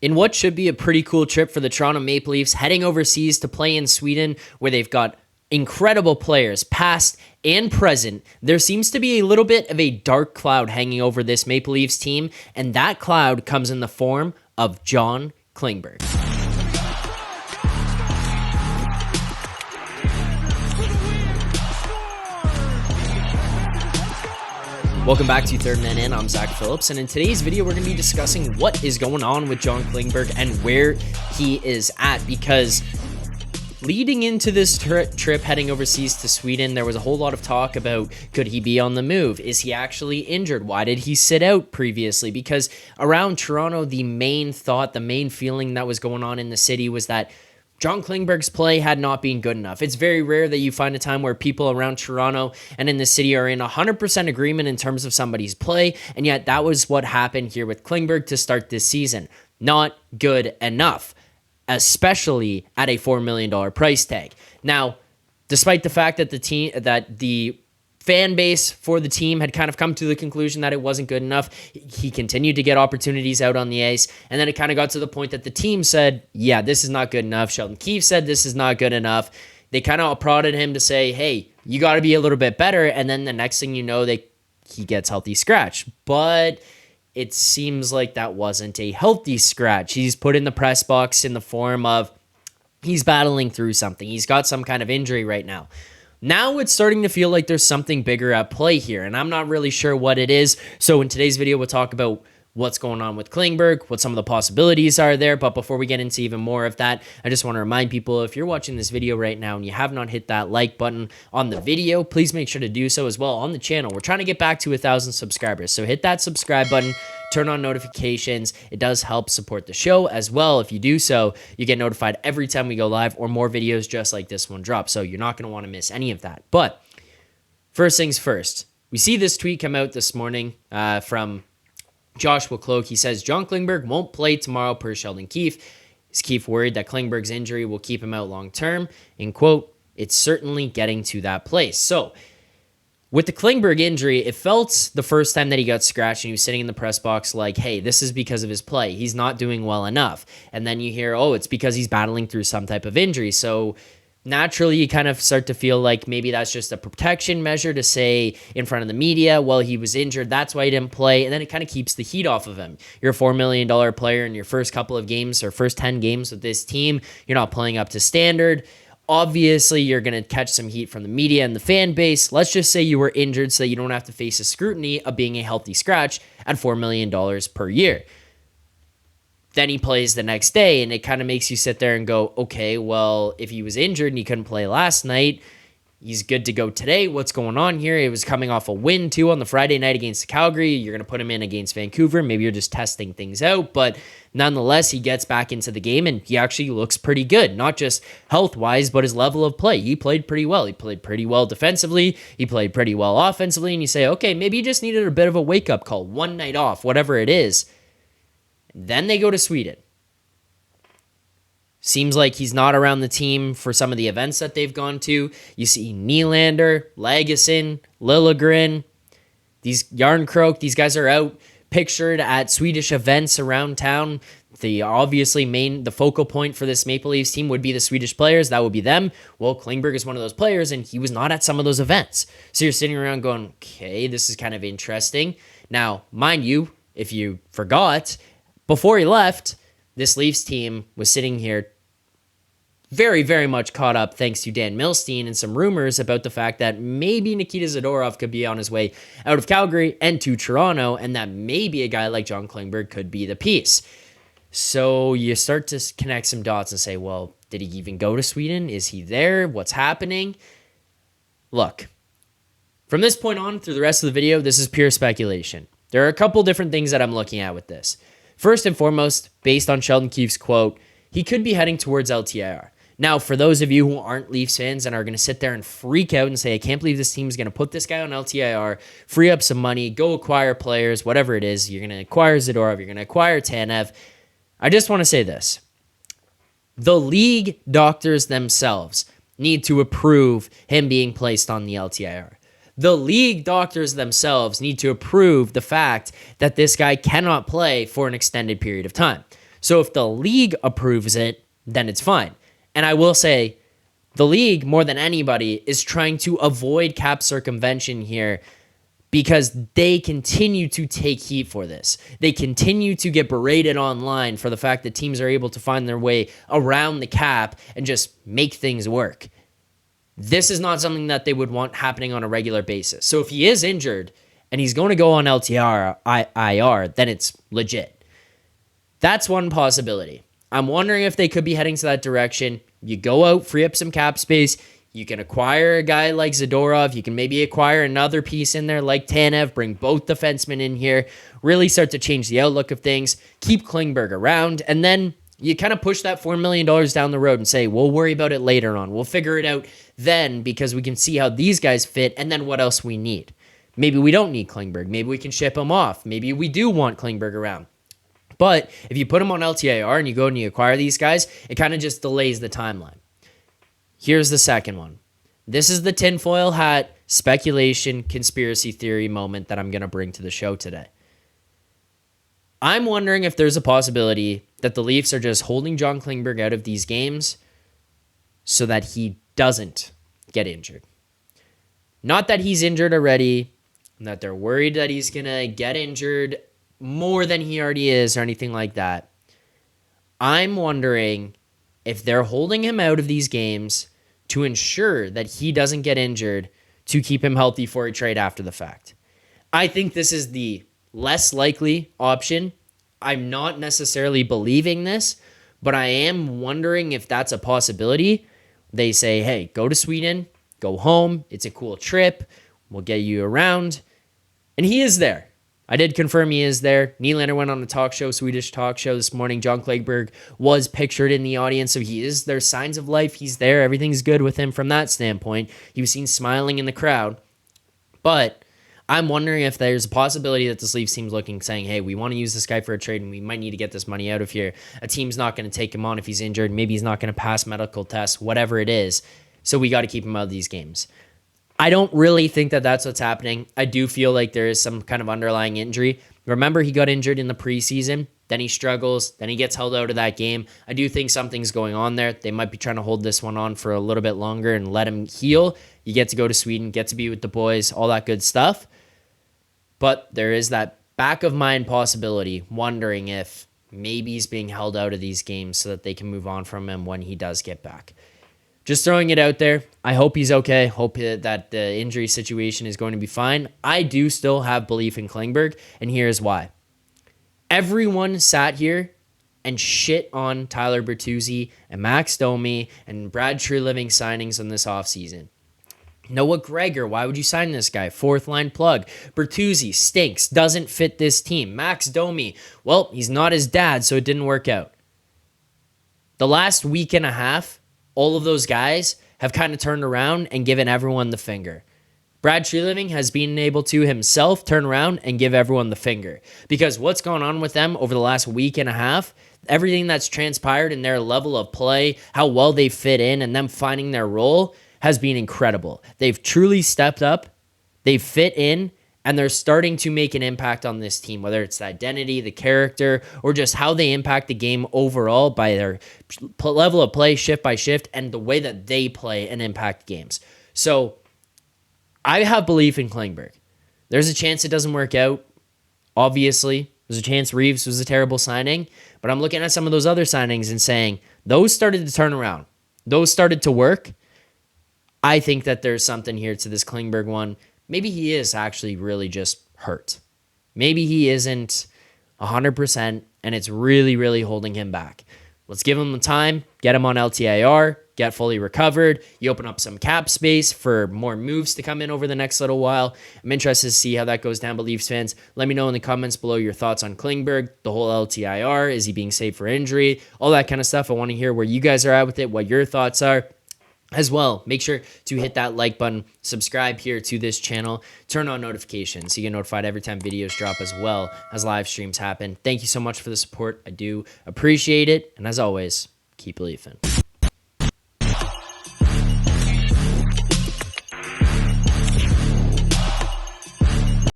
In what should be a pretty cool trip for the Toronto Maple Leafs, heading overseas to play in Sweden, where they've got incredible players, past and present, there seems to be a little bit of a dark cloud hanging over this Maple Leafs team, and that cloud comes in the form of John Klingberg. Welcome back to Third Man In. I'm Zack Phillips, and in today's video, we're going to be discussing what is going on with John Klingberg and where he is at, because leading into this trip heading overseas to Sweden, there was a whole lot of talk about, could he be on the move? Is he actually injured? Why did he sit out previously? Because around Toronto, the main thought, the main feeling that was going on in the city was that John Klingberg's play had not been good enough. It's very rare that you find a time where people around Toronto and in the city are in 100% agreement in terms of somebody's play, and yet that was what happened here with Klingberg to start this season. Not good enough, especially at a $4 million price tag. Now, despite the fact that the fan base for the team had kind of come to the conclusion that it wasn't good enough, he continued to get opportunities out on the ice, and then it kind of got to the point that the team said, yeah, this is not good enough. Sheldon Keefe said this is not good enough. They kind of prodded him to say, hey, you got to be a little bit better, and then the next thing you know, he gets healthy scratch. But it seems like that wasn't a healthy scratch. He's put in the press box in the form of he's battling through something. He's got some kind of injury right now. Now it's starting to feel like there's something bigger at play here, and I'm not really sure what it is. So in today's video, we'll talk about what's going on with Klingberg, what some of the possibilities are there. But before we get into even more of that, I just want to remind people, if you're watching this video right now and you have not hit that like button on the video, please make sure to do so as well on the channel. We're trying to get back to 1,000 subscribers. So hit that subscribe button, turn on notifications. It does help support the show as well. If you do so, you get notified every time we go live or more videos just like this one drop. So you're not going to want to miss any of that. But first things first, we see this tweet come out this morning from Joshua Cloak. He says, John Klingberg won't play tomorrow per Sheldon Keefe. Is Keefe worried that Klingberg's injury will keep him out long term? In quote, it's certainly getting to that place. So with the Klingberg injury, it felt the first time that he got scratched and he was sitting in the press box like, hey, this is because of his play. He's not doing well enough. And then you hear, oh, it's because he's battling through some type of injury. So naturally, you kind of start to feel like maybe that's just a protection measure to say in front of the media, well, he was injured, that's why he didn't play, and then it kind of keeps the heat off of him. You're a $4 million player in your first couple of games or first 10 games with this team. You're not playing up to standard. Obviously, you're going to catch some heat from the media and the fan base. Let's just say you were injured so that you don't have to face the scrutiny of being a healthy scratch at $4 million per year. Then he plays the next day, and it kind of makes you sit there and go, okay, well, if he was injured and he couldn't play last night, he's good to go today. What's going on here? It was coming off a win, too, on the Friday night against Calgary. You're going to put him in against Vancouver. Maybe you're just testing things out, but nonetheless, he gets back into the game, and he actually looks pretty good, not just health-wise, but his level of play. He played pretty well. He played pretty well defensively. He played pretty well offensively, and you say, okay, maybe he just needed a bit of a wake-up call, one night off, whatever it is. Then they go to Sweden. Seems like he's not around the team for some of the events that they've gone to. You see Nylander, Lagesson, Liljegren, these Järnkrok, these guys are out pictured at Swedish events around town. The focal point for this Maple Leafs team would be the Swedish players. That would be them. Well, Klingberg is one of those players, and he was not at some of those events. So you're sitting around going, okay, this is kind of interesting. Now, mind you, if you forgot, before he left, this Leafs team was sitting here very, very much caught up thanks to Dan Milstein and some rumors about the fact that maybe Nikita Zadorov could be on his way out of Calgary and to Toronto, and that maybe a guy like John Klingberg could be the piece. So you start to connect some dots and say, well, did he even go to Sweden? Is he there? What's happening? Look, from this point on through the rest of the video, this is pure speculation. There are a couple different things that I'm looking at with this. First and foremost, based on Sheldon Keefe's quote, he could be heading towards LTIR. Now, for those of you who aren't Leafs fans and are going to sit there and freak out and say, I can't believe this team is going to put this guy on LTIR, free up some money, go acquire players, whatever it is, you're going to acquire Zadorov, you're going to acquire Tanev. I just want to say this. The league doctors themselves need to approve him being placed on the LTIR. The league doctors themselves need to approve the fact that this guy cannot play for an extended period of time. So if the league approves it, then it's fine. And I will say, the league, more than anybody, is trying to avoid cap circumvention here because they continue to take heat for this. They continue to get berated online for the fact that teams are able to find their way around the cap and just make things work. This is not something that they would want happening on a regular basis. So if he is injured and he's going to go on LTIR, IR, then it's legit. That's one possibility. I'm wondering if they could be heading to that direction. You go out, free up some cap space. You can acquire a guy like Zadorov. You can maybe acquire another piece in there like Tanev. Bring both defensemen in here. Really start to change the outlook of things. Keep Klingberg around. And then you kind of push that $4 million down the road and say, we'll worry about it later on. We'll figure it out then because we can see how these guys fit and then what else we need. Maybe we don't need Klingberg. Maybe we can ship him off. Maybe we do want Klingberg around. But if you put him on LTIR and you go and you acquire these guys, it kind of just delays the timeline. Here's the second one. This is the tinfoil hat speculation conspiracy theory moment that I'm going to bring to the show today. I'm wondering if there's a possibility that the Leafs are just holding John Klingberg out of these games so that he doesn't get injured. Not that he's injured already, that they're worried that he's going to get injured more than he already is or anything like that. I'm wondering if they're holding him out of these games to ensure that he doesn't get injured to keep him healthy for a trade after the fact. I think this is the less likely option. I'm not necessarily believing this, but I am wondering if that's a possibility. They say, hey, go to Sweden, go home. It's a cool trip. We'll get you around. And he is there. I did confirm he is there. Nylander went on a talk show, Swedish talk show this morning. John Klingberg was pictured in the audience, so he is. There's signs of life. He's there. Everything's good with him from that standpoint. He was seen smiling in the crowd. But I'm wondering if there's a possibility that this Leafs team's looking, saying, hey, we want to use this guy for a trade, and we might need to get this money out of here. A team's not going to take him on if he's injured. Maybe he's not going to pass medical tests, whatever it is. So we got to keep him out of these games. I don't really think that that's what's happening. I do feel like there is some kind of underlying injury. Remember, he got injured in the preseason. Then he struggles. Then he gets held out of that game. I do think something's going on there. They might be trying to hold this one on for a little bit longer and let him heal. You get to go to Sweden, get to be with the boys, all that good stuff. But there is that back of mind possibility, wondering if maybe he's being held out of these games so that they can move on from him when he does get back. Just throwing it out there. I hope he's okay. Hope that the injury situation is going to be fine. I do still have belief in Klingberg, and here's why. Everyone sat here and shit on Tyler Bertuzzi and Max Domi and Brad Treliving signings on this offseason. Noah Gregor, why would you sign this guy? Fourth line plug. Bertuzzi stinks, doesn't fit this team. Max Domi, well, he's not his dad, so it didn't work out. The last week and a half, all of those guys have kind of turned around and given everyone the finger. Brad Treliving has been able to himself turn around and give everyone the finger. Because what's gone on with them over the last week and a half, everything that's transpired in their level of play, how well they fit in, and them finding their role has been incredible. They've truly stepped up, they've fit in, and they're starting to make an impact on this team, whether it's the identity, the character, or just how they impact the game overall by their level of play shift by shift and the way that they play and impact games. So I have belief in Klingberg. There's a chance it doesn't work out. Obviously, there's a chance Reeves was a terrible signing, but I'm looking at some of those other signings and saying those started to turn around. Those started to work. I think that there's something here to this Klingberg one. Maybe he is actually really just hurt. Maybe he isn't 100% and it's really, really holding him back. Let's give him the time, get him on LTIR, get fully recovered. You open up some cap space for more moves to come in over the next little while. I'm interested to see how that goes down, Leafs fans. Let me know in the comments below your thoughts on Klingberg, the whole LTIR. Is he being saved for injury? All that kind of stuff. I want to hear where you guys are at with it, what your thoughts are. As well, make sure to hit that like button, subscribe here to this channel, turn on notifications so you get notified every time videos drop as well as live streams happen. Thank you so much for the support. I do appreciate it. And as always, keep believing.